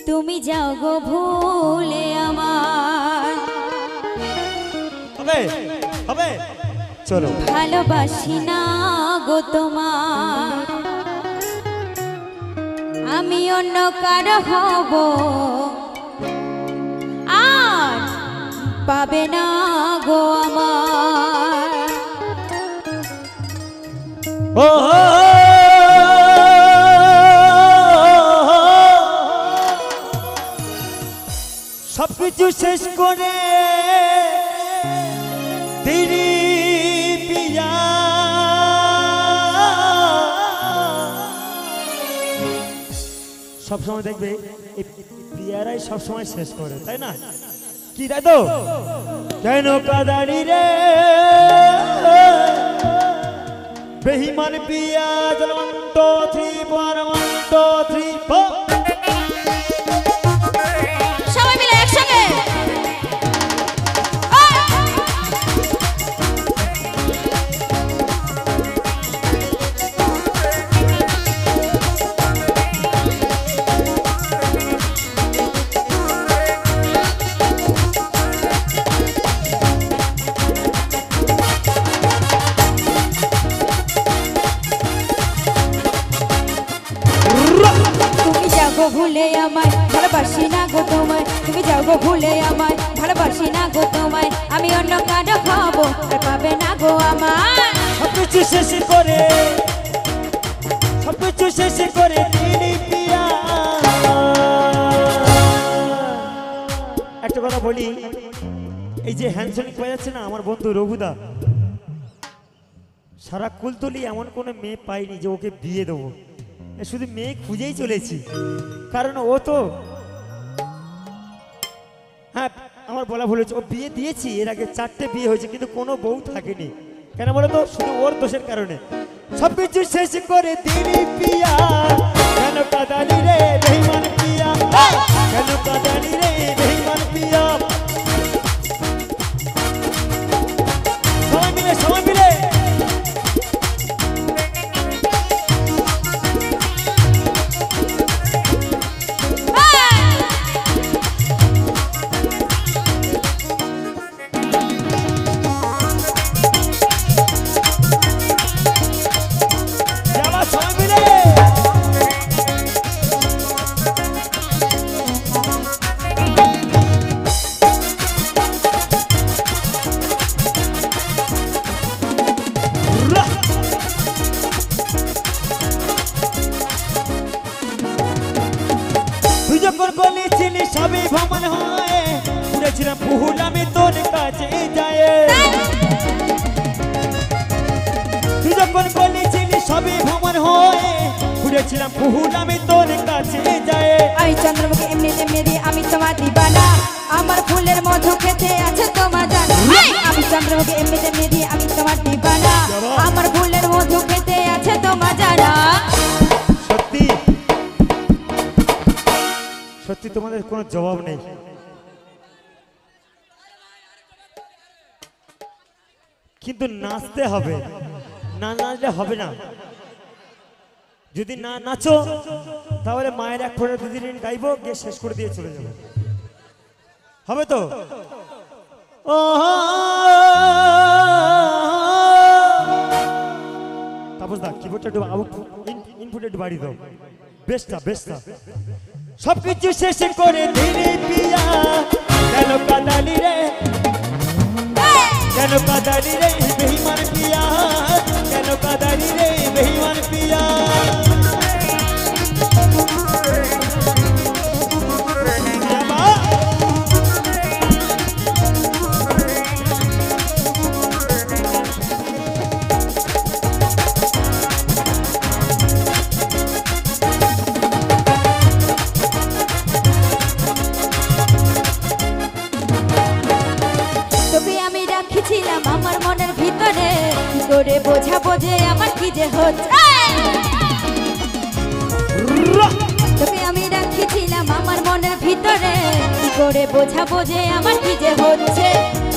তুমি যাও গো ভুলে আমার হবে হবে চলো ভালোবাসি না গো তোমার আমি অন্য কারো হব আর পাবে না গো আমার ও সবকিছু শেষ করে তেরি পিয়া সবসময় দেখবে এই পিয়ারাই সবসময় শেষ করে তাই না কি তাই তো কেন কাদানি রে বেহিমান পিয়া চল 1 2 3 4 1 2 3 4 সবাই মিলে একসঙ্গে তুমি যাও গো ভুলে আমায় ভালোবাসি না গো তোমায় তুমি যাও গো ভুলে আমায় ভালোবাসি না গো তোমায় আমি অন্য কারো খাবো আর পাবে না গো আমায় সবকিছু শেষ করে সবকিছু শেষ করে তিনি পিয়া একটা কথা বলি এই যে হ্যান্ডসনিক পাওয়া যাচ্ছে না আমার বন্ধু রঘুদা সারা কুলতলি এমন কোনো মেয়ে পাইনি যে ওকে বিয়ে দেবো শুধু মেয়ে খুঁজেই চলেছি কারণ ও তো হ্যাঁ আমার বলা ভুল হয়েছে ও বিয়ে দিয়েছি এর আগে 4টে বিয়ে হয়েছে কিন্তু কোনো বউ থাকেনি কেন বলো তো শুধু ওর দোষের কারণে সবকিছু শেষ করে দিলি পিয়া কেন কাদালি রে বেঈমান পিয়া কেন কাদালি রে বেঈমান পিয়া সবাই মিলে যখন বলেছিলি সবই ভ্রমণ হয় শুনেছিলাম বহুল আমি তোর কাছে যাই তুই যখন বলেছিলি সবই ভ্রমণ হয় শুনেছিলাম বহুল আমি তোর কাছে যাই আমি চন্দ্রমুখী এমনি তেমনি দিয়ে আমি তোমার দিবানা আমার ফুলের মধু খেতে আছে তোমার জানা আমি চন্দ্রমুখী এমনি তেমনি দিয়ে আমি তোমার দিবানা আমার ফুলের মধু খেতে আছে তোমার জানা সত্যি সত্যি তোমাদের কোনো জবাব নেই কিন্তু নাচতে হবে না নাচলে হবে না যদি না নাচো তাহলে মায়ের এক ফোঁটা 2 দিন গাইবো গিয়ে শেষ করে দিয়ে চলে যাবো হবে তো তাপস দা কিবোর্ডটা একটু ইনপুট একটু বাড়ি দাও বেস্টটা সবকিছু শেষ করে দিলি পিয়া কেন কাদালি রে বেঈমান পিয়া কেন কাদালি রে বেঈমান পিয়া আমার মনের ভিতরে কি করে বোঝাবো যে আমার কি যে হচ্ছে তোকে আমি রাখিছিলাম আমার মনের ভিতরে কি করে বোঝাবো যে আমার কি যে হচ্ছে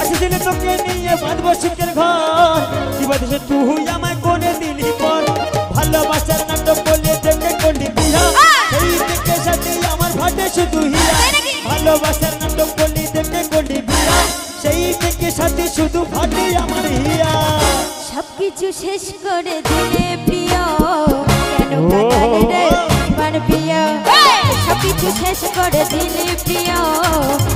আচ্ছা দিনে তোকে নিয়ে বাঁধবো সুখের ঘর কি বাঁধছে তুই আমায় কোনে দিলি পর ভালোবাসার নাটক বলে থেকে করলি বিহা সেই থেকে সাথে আমার ভাটে শুধু হিয়া ভালোবাসার নাটক করলি দেখে করলি বিয়া সেই থেকে সাথে শুধু ভাটি আমার হিয়া সবকিছু শেষ করে দিলে প্রিয় কেন কাঁদালি রে আমার প্রিয় সবকিছু শেষ করে দিলে প্রিয়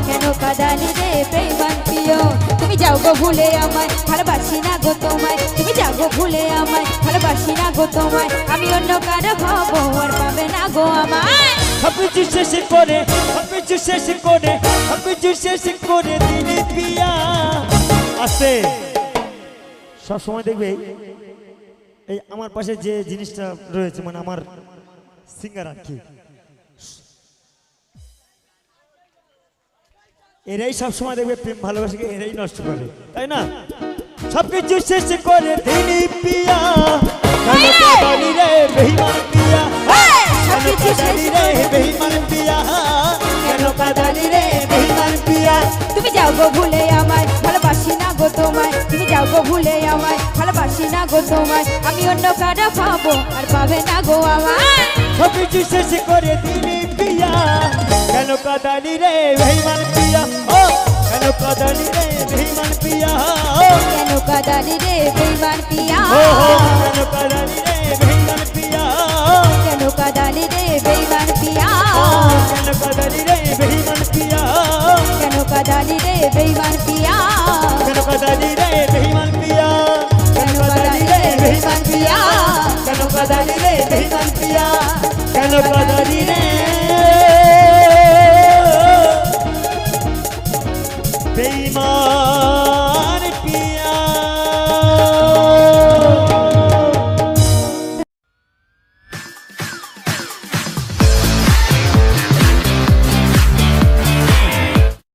কেন কাঁদালি রে বেঈমান প্রিয় তুমি যাও গো ভুলে আমায় ভালোবাসি না গো তোমায় তুমি যাও গো ভুলে আমায় ভালোবাসি না গো তোমায় আমি অন্য কারো হব আর পাবে না গো আমায় সবকিছু শেষ করে সবকিছু শেষ করে সবকিছু শেষ করে দিলি পিয়া আছে সব সময় দেখবে এই আমার পাশে যে জিনিসটা রয়েছে মানে আমার সিঙ্গার আর কি এরাই সব সময় দেখবে প্রেম ভালোবাসাকে এরাই নষ্ট করে তাই না সবকিছু শেষ করে দিলি পিয়া কেন কাঁদালি রে বেঈমান পিয়া সবকিছু শেষ রে বেঈমান পিয়া কেন কাঁদালি রে বেঈমান পিয়া তুমি যাও গো ভুলে আমায় ভালোবাসি না গো তোমায় তুমি যাও গো ভুলে আমায় ভালোবাসি না গো তোমায় আমি অন্য কারো পাবো আর পাবে না গো আমায় সবকিছু শেষ করে দিলি পিয়া কেন কাঁদালি রে বেঈমান পিয়া ও কেন কাঁদালি রে বেঈমান পিয়া কেন কাঁদালি রে বেঈমান পিয়া ও কেন কাঁদালি রে বেঈমান পিয়া কেন কাঁদালি রে বেঈমান পিয়া কেন কাঁদালি রে বেঈমান পিয়া কেন কাঁদালি রে বেঈমান